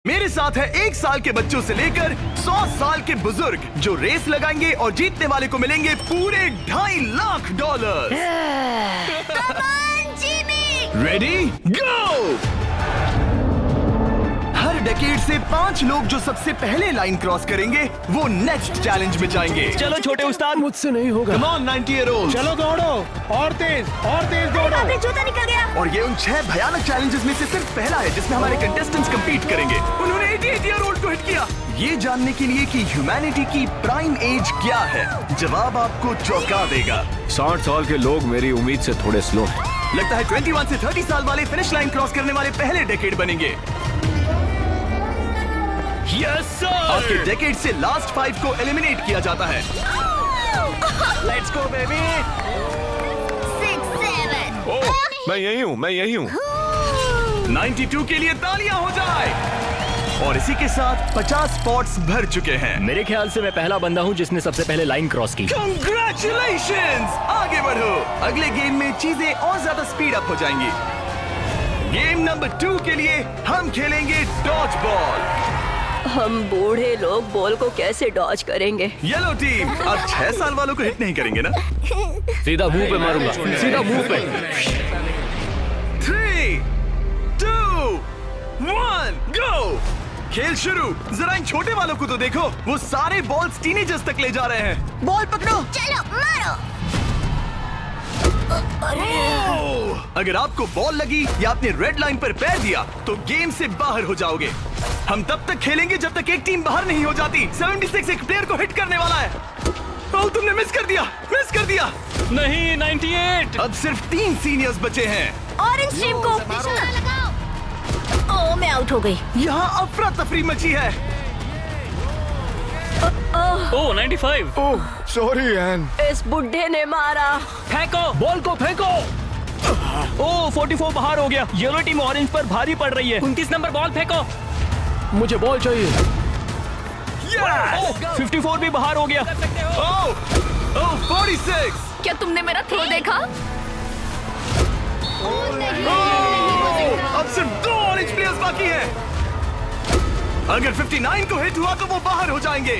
मेरे साथ है 1 साल के बच्चों से लेकर 100 साल के बुजुर्ग जो रेस लगाएंगे और जीतने वाले को मिलेंगे पूरे $2.5 लाख। Ready go. हर डेकेड से 5 लोग जो सबसे पहले लाइन क्रॉस करेंगे वो नेक्स्ट चैलेंज में जाएंगे। चलो छोटे उस्ताद, मुझसे नहीं होगा। Come on 90-year-olds। चलो दौड़ो और तेज दौड़ो। अरे जूता निकल गया। और ये उन 6 भयानक चैलेंजेस में से सिर्फ पहला है जिसमें हमारे कंटेस्टेंट्स कंपीट करेंगे। उन्होंने 88-year-old को हिट किया। ये जानने के लिए कि ह्यूमैनिटी की प्राइम एज क्या है, जवाब आपको चौंका देगा। 60 साल के लोग मेरी उम्मीद से थोड़े स्लो हैं। लगता है 21 से 30 साल वाले फिनिश लाइन क्रॉस करने वाले पहले डेकेड बनेंगे। Yes sir. आपके डेकेड से लास्ट 5 को एलिमिनेट किया जाता है। Let's go baby. 6, 7। ओह, मैं यही हूँ। 92 के लिए तालियां हो जाए। और इसी के साथ 50 स्पॉट्स भर चुके हैं। मेरे ख्याल से मैं पहला बंदा हूँ जिसने सबसे पहले लाइन क्रॉस की। Congratulations! आगे बढ़ो। अगले गेम में चीजें और ज्यादा स्पीड अप हो जाएंगी। गेम नंबर 2 के लिए हम खेलेंगे डॉज बॉल। हम बूढ़े लोग बॉल को कैसे डॉज करेंगे? येलो टीम अब 6 साल वालों को हिट नहीं करेंगे ना? सीधा मुंह पे मारूंगा, सीधा मुंह पे। 3, 2, 1, गो। खेल शुरू। जरा इन छोटे वालों को तो देखो, वो सारे बॉल्स टीनेजर्स तक ले जा रहे हैं। बॉल पकड़ो। चलो मारो। अगर आपको बॉल लगी या आपने रेड लाइन पर पैर दिया तो गेम से बाहर हो जाओगे। हम तब तक खेलेंगे जब तक एक टीम बाहर नहीं हो जाती। 76 एक प्लेयर को हिट करने वाला है। ओह, तुमने मिस कर दिया। नहीं, 98। अब सिर्फ 3 सीनियर्स बचे हैं। ऑरेंज टीम को लगाओ। ओह, मैं आउट हो गई। यहाँ अफरा तफरी मची है। ओह 95। ओह, सॉरी एन। इस बुड्ढे ने मारा। फेंको, बॉल को फेंको। ओह 44 बाहर हो गया। येलो टीम ऑरेंज पर भारी पड़ रही है। 29 नंबर बॉल फेंको। मुझे बॉल चाहिए। Yes! 54 भी बाहर हो गया। ओह 46। क्या तुमने मेरा थ्रो देखा? अब सिर्फ 2 ऑरेंज प्लेयर्स बाकी हैं। अगर 59 को हिट हुआ तो वो बाहर हो जाएंगे।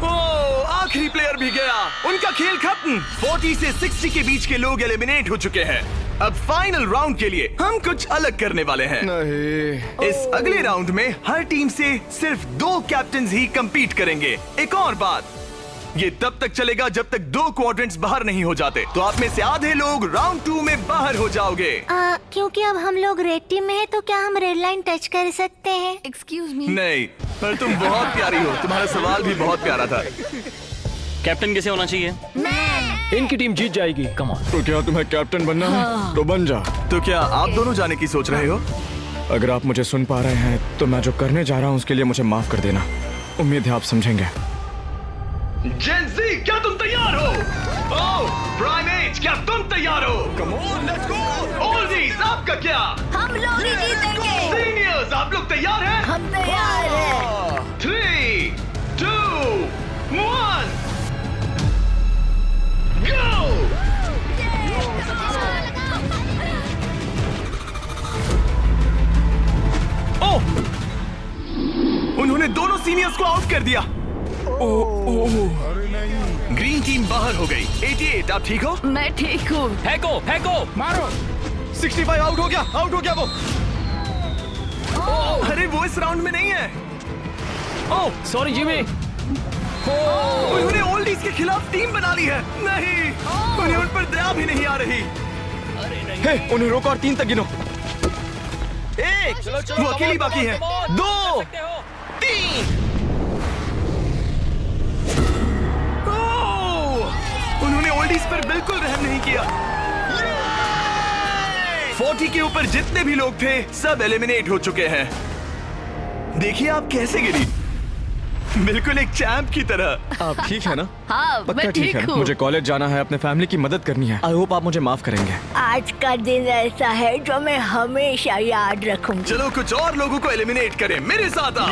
ओह, आखिरी प्लेयर भी गया। उनका खेल खत्म। 40 से 60 के बीच के लोग एलिमिनेट हो चुके हैं। अब फाइनल राउंड के लिए हम कुछ अलग करने वाले हैं। नहीं। इस अगले राउंड में हर टीम से सिर्फ 2 कैप्टन्स ही कंपीट करेंगे। एक और बात, ये तब तक चलेगा जब तक 2 क्वाड्रेंट्स बाहर नहीं हो जाते। तो आप में से आधे लोग राउंड 2 में बाहर हो जाओगे। क्योंकि अब हम लोग रेड टीम में है तो क्या हम रेड लाइन टच कर सकते हैं? Excuse me. नहीं, पर तुम बहुत प्यारी हो। तुम्हारा सवाल भी बहुत प्यारा था। कैप्टन किसे होना चाहिए? मैं। इनकी टीम जीत जाएगी। Come on. तो क्या तुम्हें कैप्टन बनना है? तो बन जा। तो क्या आप दोनों जाने की सोच रहे हो? अगर आप मुझे सुन पा रहे हैं तो मैं जो करने जा रहा हूँ उसके लिए मुझे माफ कर देना। उम्मीद है आप समझेंगे। जेन ज़ी, क्या तुम तैयार हो? ओह, प्राइम एज, क्या तुम तैयार हो? कम ऑन, लेट्स गो। ओल्डीज, आपका क्या? हम लोग ही जीतेंगे। सीनियर्स, आप लोग तैयार हैं? हम तैयार हैं। 3, 2, 1, go! ओह! उन्होंने दोनों सीनियर्स को आउट कर दिया। ग्रीन टीम बाहर हो गई। 88, आप ठीक हो? मैं ठीक हूँ। फेंको। मारो। 65 आउट हो गया वो। अरे वो इस राउंड में नहीं है। Oh sorry Jimmy. उन्होंने ओल्डीज के खिलाफ टीम बना ली है। नहीं, उन्हें उन पर दया भी नहीं आ रही। हे, उन्हें रोको और 3 तक गिनो। 1, वो अकेली बाकी है। 2, 3। उन्होंने ओल्डीज पर बिल्कुल रहम नहीं किया। 40 के ऊपर जितने भी लोग थे सब एलिमिनेट हो चुके हैं। देखिए आप कैसे गिरी, बिल्कुल एक चैंप की तरह। आप ठीक है ना? हाँ, पक्का मैं ठीक है। हूँ। मुझे कॉलेज जाना है, अपने फैमिली की मदद करनी है। आई होप आप मुझे माफ करेंगे। आज का दिन ऐसा है जो मैं हमेशा याद रखूंगी। चलो कुछ और लोगों को एलिमिनेट करें। मेरे साथ आओ।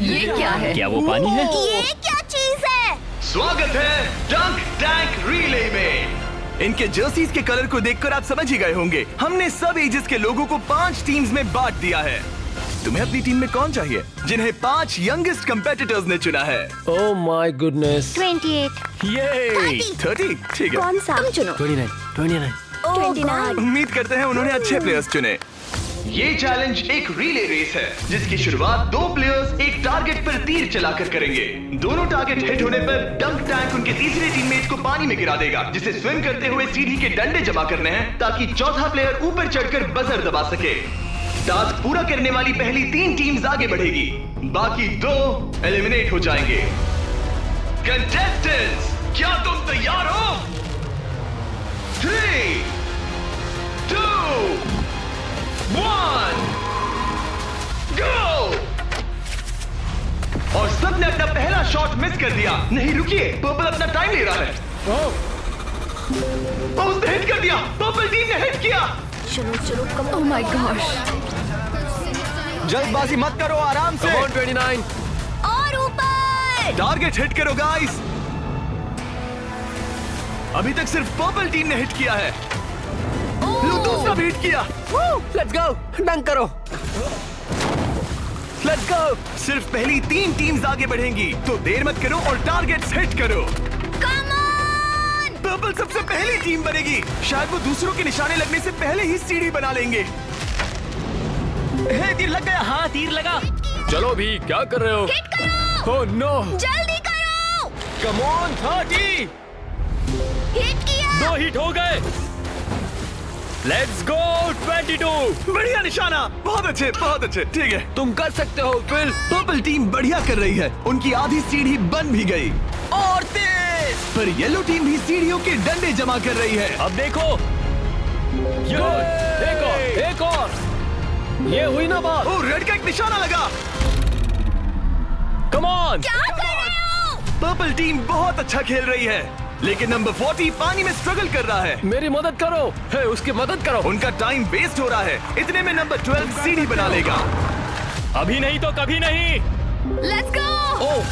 ये क्या है? क्या वो पानी है? ये क्या चीज है? स्वागत है डंक टैंक रिले में। इनके जर्सीज के कलर को देखकर आप समझ ही गए होंगे। हमने सब एजेस के लोगों को 5 टीम्स में बांट दिया है। तुम्हें अपनी टीम में कौन चाहिए? जिन्हें 5 यंगेस्ट कंपेटिटर्स ने चुना है। Oh my goodness. 28। ये 30 ठीक है। कौन सा? तुम चुनो। 29। 29। उम्मीद करते हैं उन्होंने अच्छे प्लेयर्स चुने। ये चैलेंज एक रिले रेस है जिसकी शुरुआत 2 प्लेयर्स एक टारगेट पर तीर चलाकर करेंगे। दोनों टारगेट हिट होने पर डंक टैंक उनके तीसरे टीममेट को पानी में गिरा देगा, जिसे स्विम करते हुए सीढ़ी के डंडे जमा करने हैं ताकि चौथा प्लेयर ऊपर चढ़कर बजर दबा सके। टास्क पूरा करने वाली पहली 3 टीम्स आगे बढ़ेगी, बाकी 2 एलिमिनेट हो जाएंगे। कंटेस्टेंट्स, क्या तुम तैयार हो? 3, 2, 1, गो! और सबने अपना पहला शॉट मिस कर दिया। नहीं रुकिए, पर्पल अपना टाइम ले रहा है। उसने हिट कर दिया। पर्पल टीम ने हिट किया। चलो चलो कम। Oh my gosh. जल्दबाजी मत करो, आराम से। 29। और ऊपर। टारगेट हिट करो गाइस। अभी तक सिर्फ पर्पल टीम ने हिट किया है। लो दूसरा भी हिट किया। लेट्स गो, डंक करो। Let's go. सिर्फ पहली 3 टीम्स आगे बढ़ेंगी, तो देर मत करो और टारगेट्स हिट करो। Come on. पर्पल सबसे पहली टीम बनेगी। शायद वो दूसरों के निशाने लगने से पहले ही सीढ़ी बना लेंगे। हे, तीर लग गया। हाँ, तीर लगा। चलो भी, क्या कर रहे हो? हिट करो। Oh no. जल्दी करो। Come on, 30। हिट किया। 2 हिट हो गए। Let's go 22। बढ़िया निशाना। बहुत अच्छे। ठीक है, तुम कर सकते हो फिल। पर्पल टीम बढ़िया कर रही है। उनकी आधी सीढ़ी बन भी गई। और तेज। पर येलो टीम भी सीढ़ियों के डंडे जमा कर रही है। अब देखो। एक और। ये हुई ना बात। ओ, रेड का एक निशाना लगा। Come on. क्या कर रहे हो? पर्पल टीम बहुत अच्छा खेल रही है, लेकिन नंबर 40 पानी में स्ट्रगल कर रहा है। मेरी मदद करो। हे, उसकी मदद करो। उनका टाइम वेस्ट हो रहा है। इतने में नंबर 12 सीढ़ी बना लेगा। अभी नहीं तो कभी नहीं। Let's go. ओह,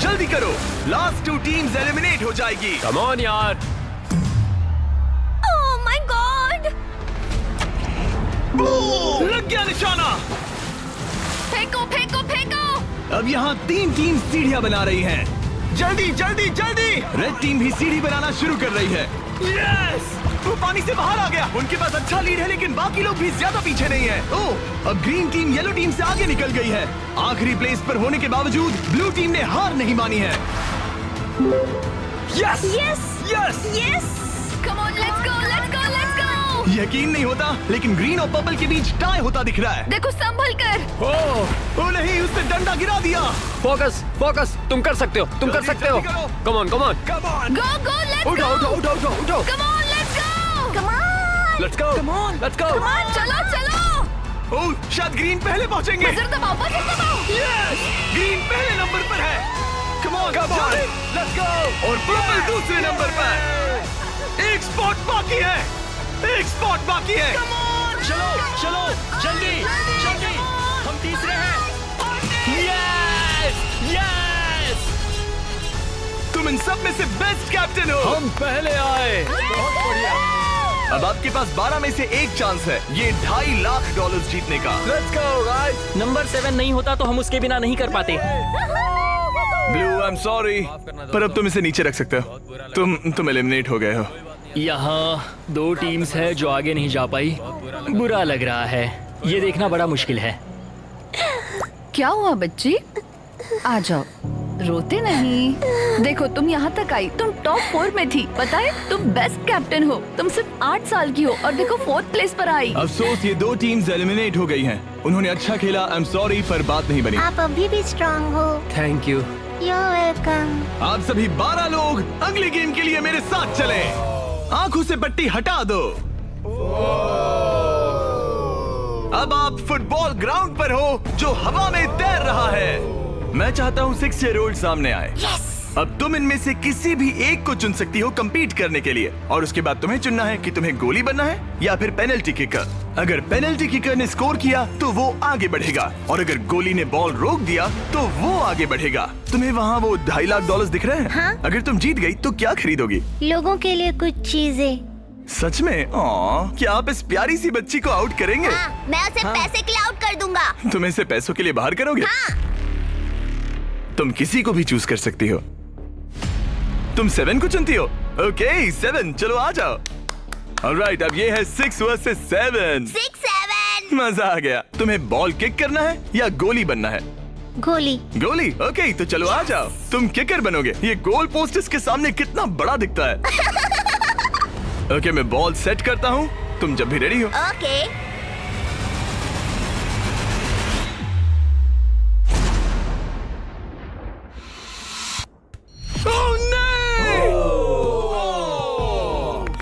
जल्दी करो, लास्ट 2 टीम्स एलिमिनेट हो जाएगी। कम ऑन यार। Oh my God. लग गया निशाना। फेंको फेंको फेंको। अब यहाँ 3 टीम सीढ़ियाँ बना रही हैं। जल्दी। रेड टीम भी सीढ़ी बनाना शुरू कर रही है। यस! वो पानी से बाहर आ गया। उनके पास अच्छा लीड है, लेकिन बाकी लोग भी ज्यादा पीछे नहीं है। ओह, अब ग्रीन टीम येलो टीम से आगे निकल गई है। आखिरी प्लेस पर होने के बावजूद ब्लू टीम ने हार नहीं मानी है। Yes yes. Come on, let's गो। यकीन नहीं होता, लेकिन ग्रीन और पर्पल के बीच टाई होता दिख रहा है। देखो संभल कर। ओ नहीं, उसने डंडा गिरा दिया। फोकस। तुम कर सकते हो। जल्दी करो। Come on. Go let's go. उठो। Come on, let's go. Let's go. चलो। ओह, शायद ग्रीन पहले पहुंचेंगे। बजर दबाओ। यस! ग्रीन पहले नंबर पर है। कम ऑन, लेट्स गो। और पर्पल दूसरे नंबर पर। एक स्पॉट बाकी है। चलो जल्दी। हम तीसरे हैं। यस। तुम इन सब में से बेस्ट कैप्टन हो। हम पहले आए। बहुत बढ़िया। अब आपके पास 12 में से एक चांस है, ये $2.5 लाख जीतने का। Let's go guys. नंबर 7 नहीं होता तो हम उसके बिना नहीं कर पाते। ब्लू, आई एम सॉरी, पर अब तुम इसे नीचे रख सकते हो। तुम एलिमिनेट हो गए हो। यहाँ 2 टीम्स है जो आगे नहीं जा पाई। बुरा लग रहा है। ये देखना बड़ा मुश्किल है। क्या हुआ बच्ची? आ जाओ, रोते नहीं। देखो तुम यहाँ तक आई, तुम टॉप 4 में थी। पता है तुम बेस्ट कैप्टन हो। तुम सिर्फ 8 साल की हो और देखो 4th प्लेस पर आई। अफसोस, ये 2 टीम्स एलिमिनेट हो गई हैं। उन्होंने अच्छा खेला, आई एम सॉरी, पर बात नहीं बनी। आप अभी भी स्ट्रांग हो। Thank you. You're welcome। आप सभी 12 लोग अगले गेम के लिए मेरे साथ चलें। आंखों से पट्टी हटा दो। अब आप फुटबॉल ग्राउंड पर हो जो हवा में तैर रहा है। मैं चाहता हूँ 6 ईयर ओल्ड सामने आए। Yes! अब तुम इनमें से किसी भी एक को चुन सकती हो compete करने के लिए, और उसके बाद तुम्हें चुनना है कि तुम्हें गोली बनना है या फिर पेनल्टी किकर। अगर पेनल्टी किकर ने स्कोर किया तो वो आगे बढ़ेगा, और अगर गोली ने बॉल रोक दिया तो वो आगे बढ़ेगा। तुम्हें वहाँ वो $2.5 लाख दिख रहे हैं? हाँ? अगर तुम जीत गई तो क्या खरीदोगी? लोगों के लिए कुछ चीजें। सच में? क्या आप इस प्यारी सी बच्ची को आउट करेंगे? हाँ, मैं उसे पैसे के लिए आउट कर दूंगा। तुम इसे पैसों के लिए बाहर करोगे? हाँ। तुम किसी को भी चूज कर सकती हो। तुम 7 को चुनती हो? ओके 7, चलो आ जाओ। ऑलराइट, अब ये है 6 वर्सेस 7। 6-7। मजा आ गया। तुम्हें बॉल किक करना है या गोली बनना है? गोली। गोली? ओके, तो चलो आ जाओ। तुम किकर बनोगे। ये गोल पोस्ट इसके सामने कितना बड़ा दिखता है। ओके, मैं बॉल सेट करता हूँ, तुम जब भी रेडी हो। ओके।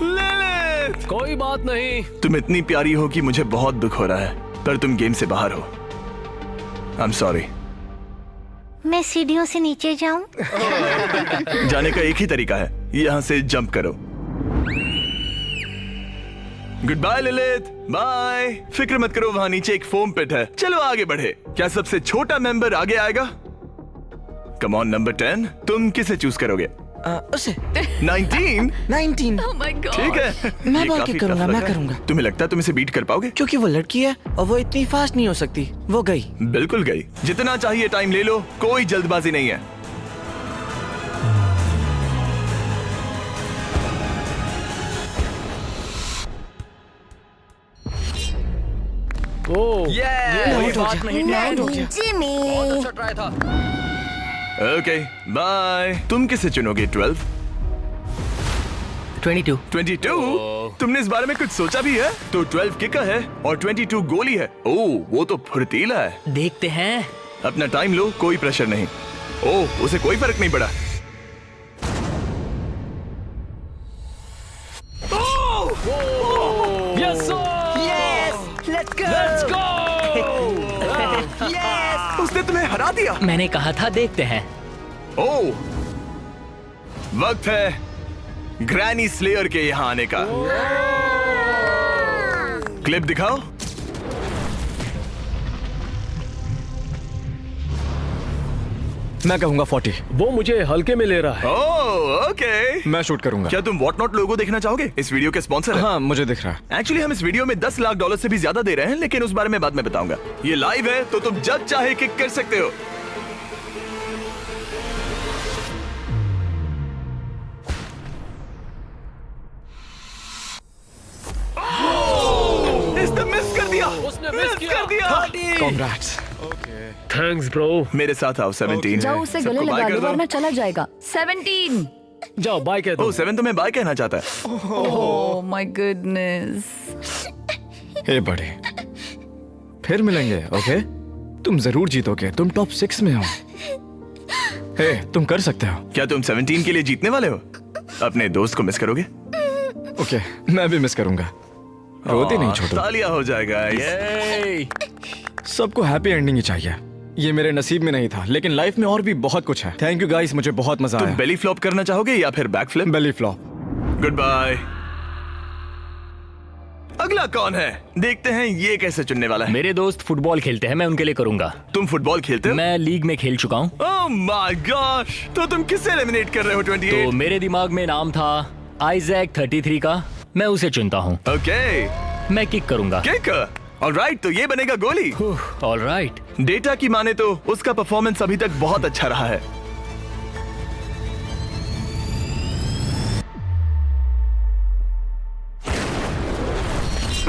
लिलिथ! कोई बात नहीं। तुम इतनी प्यारी हो कि मुझे बहुत दुख हो रहा है, पर तुम गेम से बाहर हो। I am sorry. मैं सीढ़ियों से नीचे जाऊं? जाने का एक ही तरीका है, यहाँ से जंप करो। Good bye Lilith, bye. फिक्र मत करो, वहाँ नीचे एक फोम पिट है। चलो आगे बढ़े। क्या सबसे छोटा मेंबर आगे आएगा? कम ऑन नंबर 10, तुम किसे चूज करोगे? उसे 19? 19। Oh my God. ठीक है, मैं ये बॉल काफी किक करूंगा, tough लग मैं रहा है। करूंगा। तुम्हें लगता है तुम इसे बीट कर पाओगे? क्योंकि वो लड़की है और वो इतनी फास्ट नहीं हो सकती। वो गई। बिल्कुल गई। जितना चाहिए टाइम ले लो, कोई जल्दबाजी नहीं है। ओ, Yeah! कोई बात नहीं। जिमी। अच्छा ट्राई था। Okay, bye. तुम किसे चुनोगे? 12? 22। 22? तुमने इस बारे में कुछ सोचा भी है? तो 12 किकर है और 22 गोली है। ओह, वो तो फुर्तीला है। देखते हैं। अपना टाइम लो, कोई प्रेशर नहीं। ओह, उसे कोई फर्क नहीं पड़ा। Yes sir. Let's go. उसने तुम्हें हरा दिया। मैंने कहा था देखते हैं। ओह, वक्त है ग्रैनी स्लेयर के यहाँ आने का। क्लिप दिखाओ। मैं कहूंगा 40। वो मुझे हल्के में ले रहा है। ओह, ओके। मैं शूट करूंगा। क्या तुम व्हाट नॉट लोगो देखना चाहोगे? इस वीडियो के स्पॉन्सर है। हाँ, मुझे दिख रहा है। एक्चुअली हम इस वीडियो में $10 लाख से भी ज्यादा दे रहे हैं, लेकिन उस बारे में बाद में बताऊंगा। ये लाइव है तो तुम जब चाहे किक कर सकते हो। इसने मिस कर दिया। उसने मिस किया। कर दिया। Congrats। Thanks bro. मेरे साथ आओ। 17 जाओ उसे गले सबको लगा बाय लो कर दो। वरना चला जाएगा। 17। जाओ बाय कह दो। ओह, 7 तुम्हें बाय कहना चाहता है। Oh my goodness. हे बड़े, फिर मिलेंगे। ओके, तुम जरूर जीतोगे। तुम टॉप 6 में हो। हे, तुम कर सकते हो। क्या तुम 17 के लिए जीतने वाले हो? अपने दोस्त को मिस करोगे? ओके, मैं भी मिस करूंगा। रोते नहीं छोटू। तालियां हो जाएगा। ये सबको हैप्पी एंडिंग ही चाहिए। ये मेरे नसीब में नहीं था, लेकिन लाइफ में और भी बहुत कुछ है। थैंक यू गाइस, मुझे बहुत मजा तुम आया। बेली फ्लॉप करना चाहोगे या फिर back flip? Belly flop. Good bye. अगला कौन है? देखते हैं ये कैसे चुनने वाला है। मेरे दोस्त फुटबॉल खेलते हैं, मैं उनके लिए करूंगा। तुम फुटबॉल खेलते हो? मैं लीग में खेल चुका हूँ। ओह माय गॉश, तो तुम किसे एलिमिनेट कर रहे हो? 28? तो मेरे दिमाग में नाम था आइजैक 33 का। मैं उसे चुनता हूँ। ओके, मैं किक करूंगा। किक। ऑलराइट, तो ये बनेगा गोली। ऑलराइट। डेटा की माने तो उसका परफॉर्मेंस अभी तक बहुत अच्छा रहा है।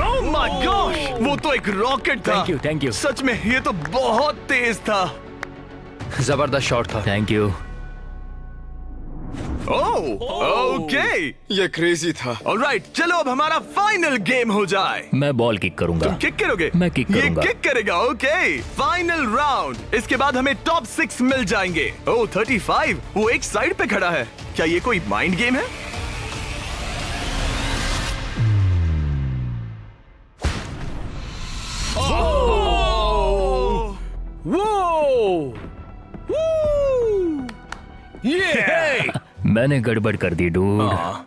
ओह माय गॉश, वो तो एक रॉकेट था। Thank you. सच में ये तो बहुत तेज था। जबरदस्त शॉट था। Thank you. Oh, okay. ये क्रेजी था। ऑलराइट, चलो अब हमारा फाइनल गेम हो जाए। मैं बॉल किक करूंगा। तुम किक करोगे? मैं किक करूंगा। ये किक करेगा। Okay, final round. इसके बाद हमें टॉप 6 मिल जाएंगे। ओह 35, वो एक साइड पे खड़ा है। क्या ये कोई माइंड गेम है? वो ये मैंने गड़बड़ कर दी डूड।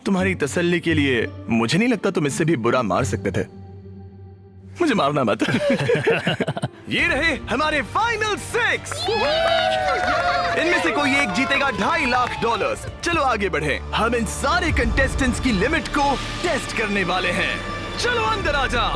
तुम्हारी तसल्ली के लिए मुझे नहीं लगता तुम इससे भी बुरा मार सकते थे। मुझे मारना मत। ये रहे हमारे फाइनल 6। इनमें से कोई एक जीतेगा $2.5 लाख। चलो आगे बढ़े। हम इन सारे कंटेस्टेंट्स की लिमिट को टेस्ट करने वाले हैं। चलो अंदर आ जा।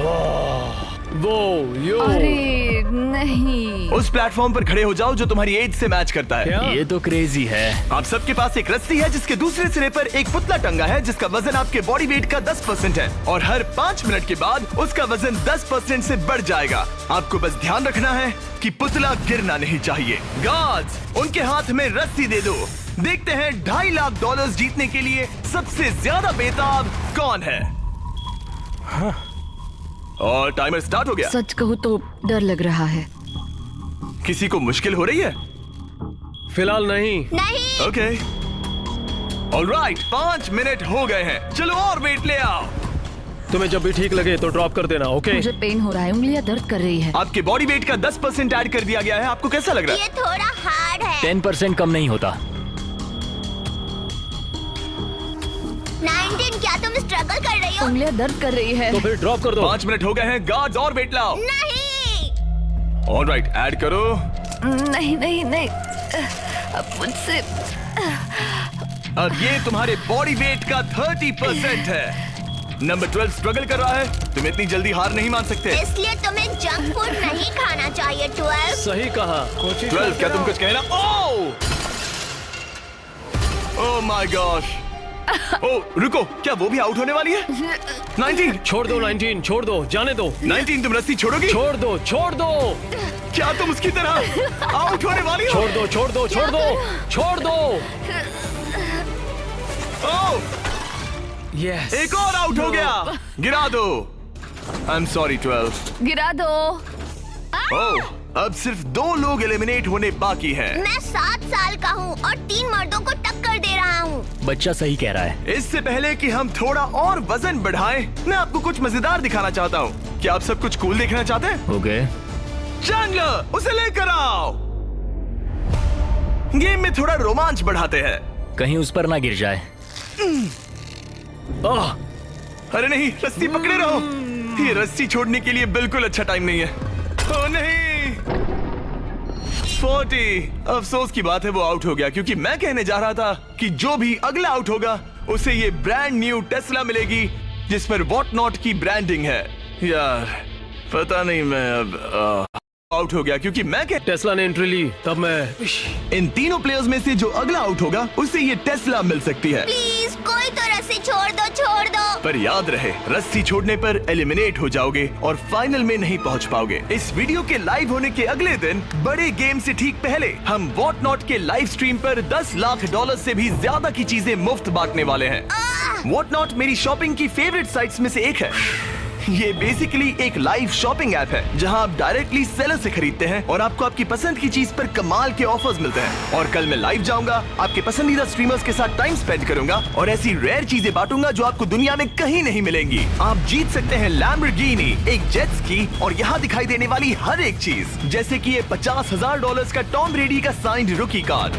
अरे नहीं। उस प्लेटफॉर्म पर खड़े हो जाओ जो तुम्हारी एज से मैच करता है। ये तो क्रेजी है। आप सबके पास एक रस्सी है जिसके दूसरे सिरे पर एक पुतला टंगा है जिसका वजन आपके बॉडी वेट का 10% है और हर 5 मिनट के बाद उसका वजन 10% से बढ़ जाएगा। आपको बस ध्यान रखना है कि पुतला गिरना नहीं चाहिए। गार्ड्स, उनके हाथ में रस्सी दे दो। देखते हैं $2.5 लाख जीतने के लिए सबसे ज्यादा बेताब कौन है। और टाइमर स्टार्ट हो गया। सच कहूँ तो डर लग रहा है। किसी को मुश्किल हो रही है? फिलहाल नहीं। नहीं। ओके ऑलराइट, 5 मिनट हो गए हैं। चलो और वेट ले आओ। तुम्हें जब भी ठीक लगे तो ड्रॉप कर देना, ओके? मुझे पेन हो रहा है, उंगलियां दर्द कर रही है। आपके बॉडी वेट का 10% ऐड कर दिया गया है। आपको कैसा लग रहा है? ये थोड़ा हार्ड है। 10% कम नहीं होता। 19, क्या तुम स्ट्रगल कर रही हो? उंगलियां दर्द कर रही है। तो फिर ड्रॉप कर दो। 5 मिनट हो गए हैं। गार्ड्स और वेट लाओ। नहीं। ऑलराइट, ऐड करो। नहीं नहीं नहीं, अब मुझसे। अब ये तुम्हारे बॉडी वेट का 30% है। नंबर 12 स्ट्रगल कर रहा है। तुम इतनी जल्दी हार नहीं मान सकते। इसलिए तुम्हें जंक फूड नहीं खाना चाहिए। 12। सही कहा। 12, क्या तुम कुछ कहना? Oh my gosh. ओह रुको, क्या वो भी आउट होने वाली है? 19 छोड़ दो 19, छोड़ दो, जाने दो। 19, तुम रस्सी छोड़ोगी? छोड़ दो, छोड़ दो। क्या तुम उसकी तरह आउट होने वाली हो? छोड़ दो, छोड़ दो, छोड़ दो, छोड़ दो। ओह, यस। एक और आउट हो गया। गिरा दो। I am sorry 12। गिरा दो। ओह, अब सिर्फ 2 लोग एलिमिनेट होने बाकी हैं। मैं 7 साल का हूँ और 3 मर्दों को टक्कर दे रहा हूँ। बच्चा सही कह रहा है। इससे पहले कि हम थोड़ा और वजन बढ़ाएं, मैं आपको कुछ मजेदार दिखाना चाहता हूँ। क्या आप सब कुछ कूल देखना चाहते हैं? ओके। चैंडलर, उसे लेकर आओ। गेम में थोड़ा रोमांच बढ़ाते हैं। कहीं उस पर ना गिर जाए। अरे नहीं, रस्सी पकड़े रहो। ये रस्सी छोड़ने के लिए बिल्कुल अच्छा टाइम नहीं है। ओह नहीं। 40। अफसोस की बात है वो आउट हो गया, क्योंकि मैं कहने जा रहा था कि जो भी अगला आउट होगा उसे ये ब्रांड न्यू टेस्ला मिलेगी जिस पर वॉट नॉट की ब्रांडिंग है। यार पता नहीं, मैं अब आउट हो गया क्योंकि मैं टेस्ला ने एंट्री ली, तब मैं। इन तीनों प्लेयर्स में से जो अगला आउट होगा उसे ये टेस्ला मिल सकती है। प्लीज कोई तो रस्सी छोड़ दो, छोड़ दो। पर याद रहे, रस्सी छोड़ने पर एलिमिनेट हो जाओगे और फाइनल में नहीं पहुंच पाओगे। इस वीडियो के लाइव होने के अगले दिन, बड़े गेम से ठीक पहले, हम वॉट नॉट के लाइव स्ट्रीम पर $10 लाख से भी ज्यादा की चीजें मुफ्त बांटने वाले हैं। वॉट नॉट मेरी शॉपिंग की फेवरेट साइट्स में से एक है। ये बेसिकली एक लाइव शॉपिंग ऐप है जहां आप डायरेक्टली सेलर से खरीदते हैं और आपको आपकी पसंद की चीज पर कमाल के ऑफर्स मिलते हैं। और कल मैं लाइव जाऊंगा, आपके पसंदीदा स्ट्रीमर्स के साथ टाइम स्पेंड करूंगा और ऐसी रेयर चीजें बांटूंगा जो आपको दुनिया में कहीं नहीं मिलेंगी। आप जीत सकते हैं लैम्बोर्गिनी, एक जेट स्की और यहाँ दिखाई देने वाली हर एक चीज, जैसे कि ये $50,000 का टॉम ब्रेडी का साइंड रुकी कार्ड।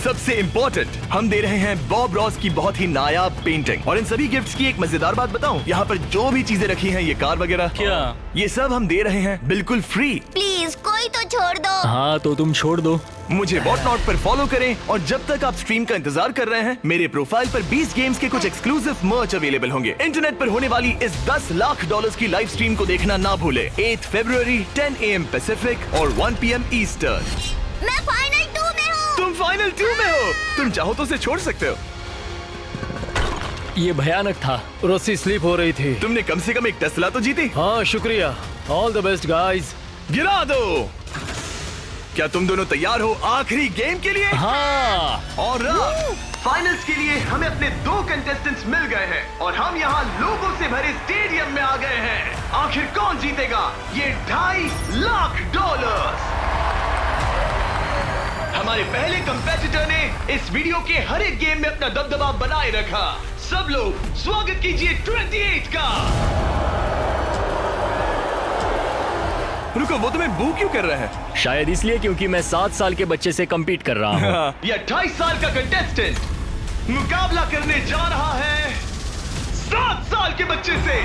सबसे इम्पोर्टेंट, हम दे रहे हैं बॉब रॉस की बहुत ही नायाब पेंटिंग। और इन सभी गिफ्ट्स की एक मजेदार बात बताऊं, यहाँ पर जो भी चीजें रखी हैं, ये कार वगैरह, क्या ये सब हम दे रहे हैं बिल्कुल फ्री। प्लीज कोई तो छोड़ दो। हाँ तो तुम छोड़ दो। मुझे वॉट नॉट पर फॉलो करें और जब तक आप स्ट्रीम का इंतजार कर रहे हैं, मेरे प्रोफाइल पर 20 गेम्स के कुछ एक्सक्लूसिव मर्च अवेलेबल होंगे। इंटरनेट पर होने वाली इस $10 लाख की लाइव स्ट्रीम को देखना ना भूले। 8 फरवरी 10 AM पैसिफिक और 1 PM ईस्टर्न। मैं फाइनल 2 में हूँ। तुम फाइनल 2 में हो। तुम चाहो तो उसे छोड़ सकते हो। ये भयानक था। रस्सी स्लिप हो रही थी। तुमने कम से कम एक टेस्ला तो जीती। हाँ शुक्रिया। All the best guys. गिरा दो। क्या तुम दोनों तैयार हो आखिरी गेम के लिए? हाँ। और फाइनल्स के लिए हमें अपने 2 कंटेस्टेंट्स मिल गए हैं और हम यहाँ लोगों से भरे स्टेडियम में आ गए हैं। आखिर कौन जीतेगा ये $2.5 लाख? हमारे पहले कंपेटिटर ने इस वीडियो के हर एक गेम में अपना दबदबा बनाए रखा। सब लोग स्वागत कीजिए 28 का। रुको, वो तुम्हें बू क्यों कर रहा है? शायद इसलिए क्योंकि मैं 7 साल के बच्चे से कम्पीट कर रहा हूँ। ये 28 साल का कंटेस्टेंट मुकाबला करने जा रहा है 7 साल के बच्चे से।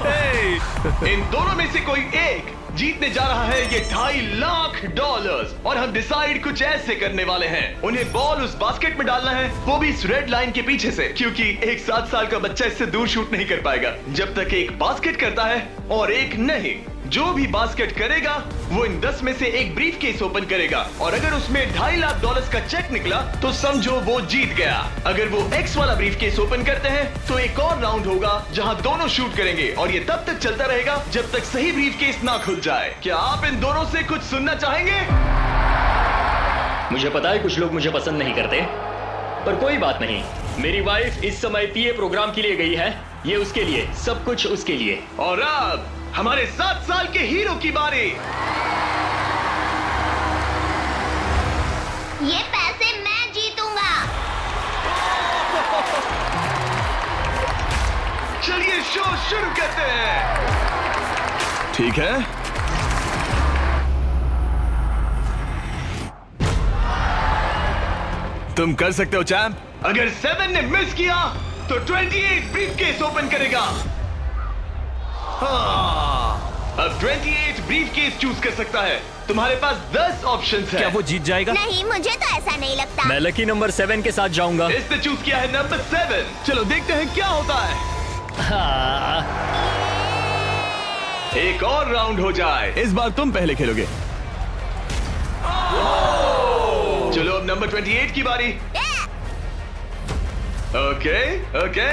हे, इन दोनों में से कोई एक जीतने जा रहा है ये $2.5 लाख और हम डिसाइड कुछ ऐसे करने वाले हैं। उन्हें बॉल उस बास्केट में डालना है, वो भी इस रेड लाइन के पीछे से, क्योंकि एक 7 साल का बच्चा इससे दूर शूट नहीं कर पाएगा जब तक एक बास्केट करता है और एक नहीं। जो भी बास्केट करेगा वो इन 10 में से एक ब्रीफ केस ओपन करेगा और अगर उसमें $2.5 लाख का चेक निकला तो समझो वो जीत गया। अगर वो X वाला ब्रीफ केस ओपन करते हैं तो एक और राउंड होगा जहां दोनों शूट करेंगे और ये तब तक चलता रहेगा जब तक सही ब्रीफ केस ना खुल जाए। क्या आप इन दोनों से कुछ सुनना चाहेंगे? मुझे पता है कुछ लोग मुझे पसंद नहीं करते, पर कोई बात नहीं। मेरी वाइफ इस समय पीए प्रोग्राम के लिए गई है, ये उसके लिए, सब कुछ उसके लिए। और अब हमारे 7 साल के हीरो की बारी। ये पैसे मैं जीतूंगा। चलिए शो शुरू करते हैं। ठीक है, तुम कर सकते हो चैंप। अगर 7 ने मिस किया तो 28 ब्रीफकेस ओपन करेगा। हाँ, अब 28 ब्रीफकेस चूज कर सकता है। तुम्हारे पास 10 ऑप्शंस हैं। क्या वो जीत जाएगा? नहीं, मुझे तो ऐसा नहीं लगता। मैं लकी नंबर 7 के साथ जाऊंगा। इसने चूज किया है नंबर 7। चलो देखते हैं क्या होता है। हाँ। एक और राउंड हो जाए। इस बार तुम पहले खेलोगे। चलो अब नंबर 28 की बारी। ओके ओके,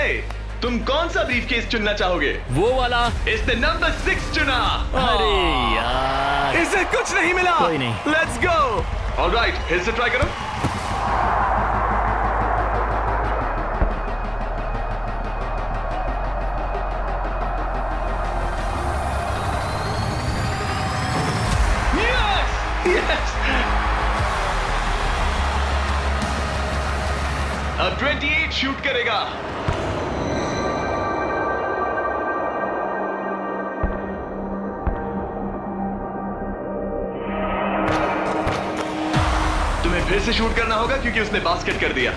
तुम कौन सा ब्रीफकेस चुनना चाहोगे? वो वाला। इसने नंबर 6 चुना। अरे यार, इसे कुछ नहीं मिला। कोई नहीं। Let's go. ऑलराइट, फिर से ट्राई करो। यस, अब 28 शूट करेगा। तुम्हें फिर से शूट करना होगा क्योंकि उसने बास्केट कर दिया।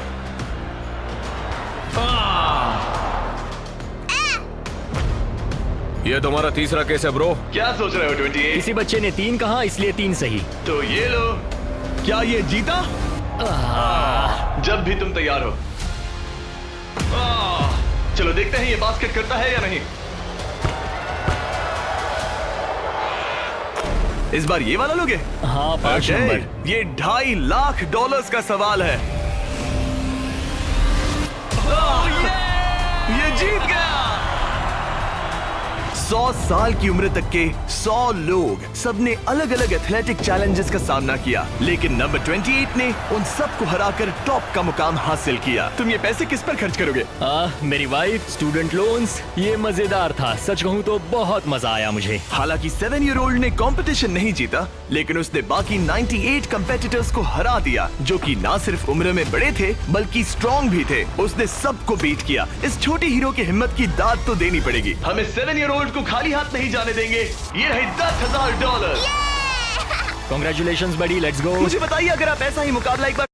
ये तुम्हारा तीसरा केस है ब्रो। क्या सोच रहे हो 28? किसी बच्चे ने 3 कहा इसलिए 3 सही। तो ये लो। क्या ये जीता? जब भी तुम तैयार हो। चलो देखते हैं ये बास्केट करता है या नहीं। इस बार ये वाला लोगे? हाँ, 5 नंबर। ये $2.5 लाख का सवाल है। ये जीत गया। 100 साल की उम्र तक के 100 लोग, सबने अलग अलग एथलेटिक चैलेंजेस का सामना किया, लेकिन नंबर 28 ने उन सबको हराकर टॉप का मुकाम हासिल किया। तुम ये पैसे किस पर खर्च करोगे? मेरी वाइफ, स्टूडेंट लोन्स। ये मजेदार था, सच कहूँ तो बहुत मजा आया मुझे। हालांकि 7 ईयर ओल्ड ने कंपटीशन नहीं जीता, लेकिन उसने बाकी 98 कंपेटिटर्स को हरा दिया, जो कि ना सिर्फ उम्र में बड़े थे बल्कि स्ट्रॉन्ग भी थे। उसने सबको बीट किया। इस छोटे हीरो की हिम्मत की दाद तो देनी पड़ेगी। हमें 7 ईयर ओल्ड को खाली हाथ नहीं जाने देंगे। ये रहे $10,000। Congratulations buddy, let's go। मुझे बताइए, अगर आप ऐसा ही मुकाबला एक बार